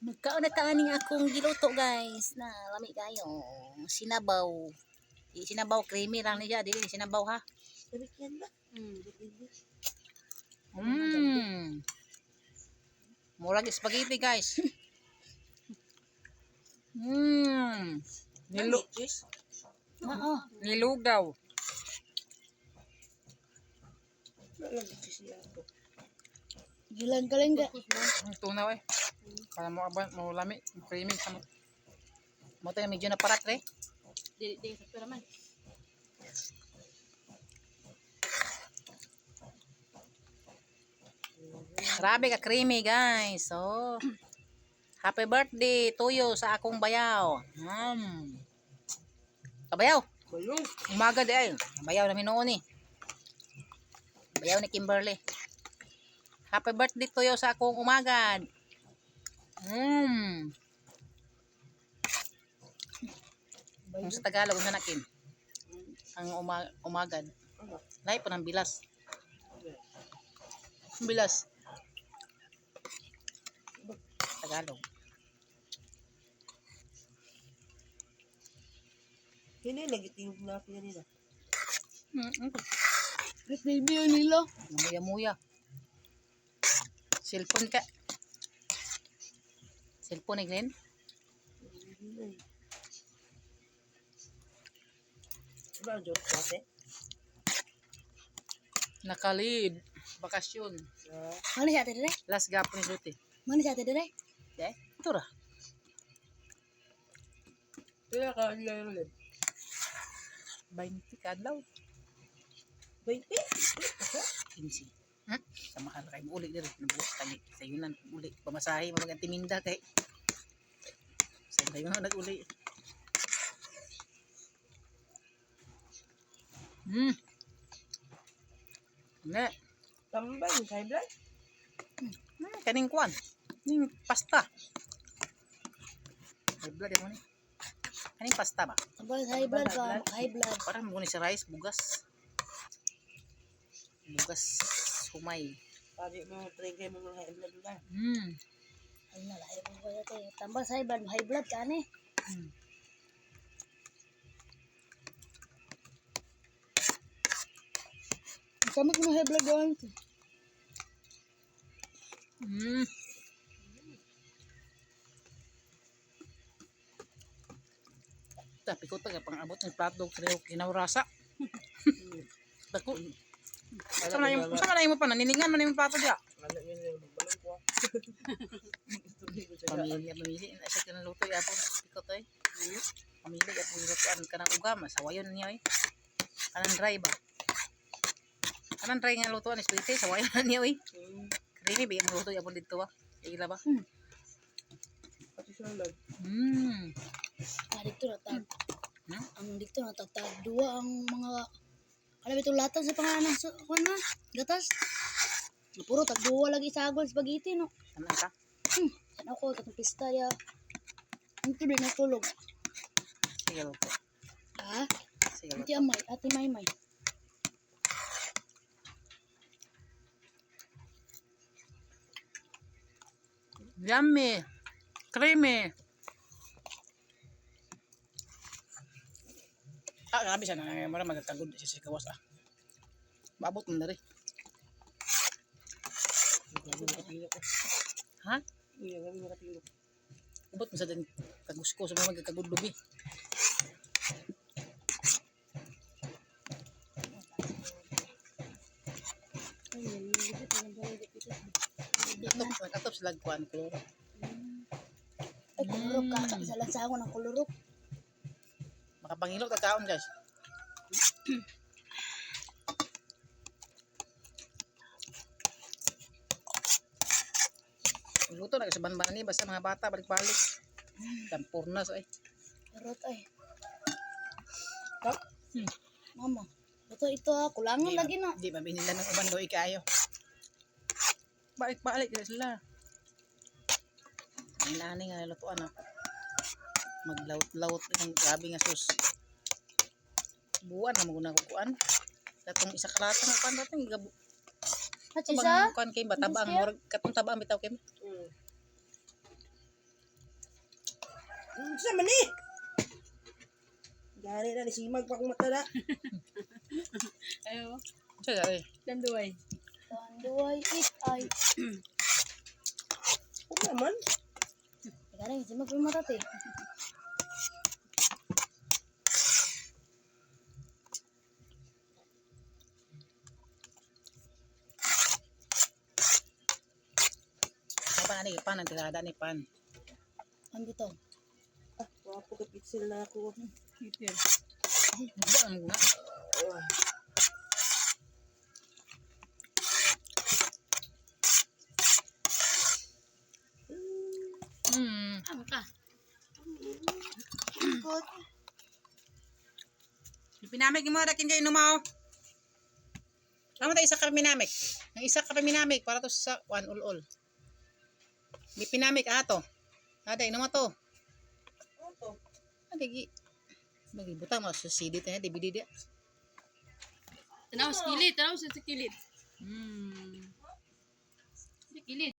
Magkaon na taaning akong giluto guys na lami kayo. Sinabaw. Sinabaw creamy lang niya, dili sinabaw ha. Murag spaghetti guys. Nilugaw. Gilan ka lang ga. Tunaw eh. Para mo aban mo lami, creamy sama. Mo tayo medyo na parat re. Dili sa pera man. Grabe ka creamy guys. So, happy birthday tuyo sa akong bayaw. Kabayaw. Umaga di ay. Bayaw namin noon eh. Bayaw ni Kimberly. Happy birthday tuyo sa akong umagad. Kung sa Tagalog na nakin. Ang umagad. Lahi po ng bilas. Bilas. Tagalog. Hindi, nagitinog na ako yan nila. Baby nila. Muya-muya. Cellphone ka. Cellphone ni Glenn. Diba ang joke kasi? Nakalid. Bakasyon. Mana siya tadi deh? Last gapon ni Suti. Mana siya tadi deh? Ito ra. Kaya ka nila ulit. 20 kadlaw. 20? 15. Samahan kay uli diri nabuot tagi sa yunan uli pamasahe mo mga timinda kay sa yunan nag-uli. Ne, Tambay, high blood? kaning kuan. Ning pasta. High blood mo ni. Kaning pasta ba? Abang high blood ba? High blood. Parang mo ni sa rice bugas. Bugas humay. Pari mo, trigger mo ng high blood na. Ano na high blood ba ito? Tambal sa high blood ka ni. Kamot mo high blood doon. Tapi ko taga pang-abot ng plato kaya kinawrasa. Dako. Sama na yung pa nanilingan man yung plato dia. Ano yun yung magbalong ko. Pamilya na siya kinaluto ya po na ikot ay. Pamilya ya po nilutuan kanang ugama sawayon niya ay. Kanang dry ba? Kanang dry nga lutuan is pwede sawayon niya ay. Creamy ba yung luto ya po dito ba? Ila ba? Pati salad. Dito na tag. Ang dito na tag dua ang mga alam ito lata sa pangalan sa kuan na gatas. Puro tag dua lagi sagol spaghetti no. Ano ka? Ano ko katong pista ya. Ang tuloy na tulog. Sige luto. Ha? Sige luto. Ati amay, ati may. Yummy. Creamy. Grabe siya na mara magkagod siya sa kawas ah. Maabot mo na rin. Ha? Iya, kami nakatulog. Abot mo sa din kagusko sa mga magkagod lubi. Katop sila kuan kloro. Ay, kulurok ka. Sa lansangon ng kulurok. Makapangilok tagkaon guys. Luto na kasi banban ni basta mga bata balik-balik. Kampurnas ay. Karot ay. Mama. Ito kulangan lagi na. Di ba binila ng uban do ikayo. Balik-balik sila. Ang nani nga lutuan ah. Maglaut-laut ng grabe nga sus. Buwan na maguna kuan. Katong isa karata nga kuan datong igabo. At isa? Kuan kay batabang murag katong tabang bitaw kay. Unsa man ni? Gari na, nisimag pa akong mata na. Ayo. Siya dali. Tanduay. Tanduay it ay. Huwag naman. Galing si magpumata te. Apa ni pan ang tirada ni pan. Ang dito. Ah, wapo ka pixel na ako. Ba ang nga. Oh. Ano ka? Pinamig mo ra kin kay inumaw. Amo ta isa ka pinamig. Ang isa ka pinamig para to sa one all. Di pinamig ato. Ada inumaw to. Ano to? Adigi. Bagi butang mas CD tanya DVD dia. Tanaw sa kilid, tanaw sa kilid. Hmm. Sa kilid.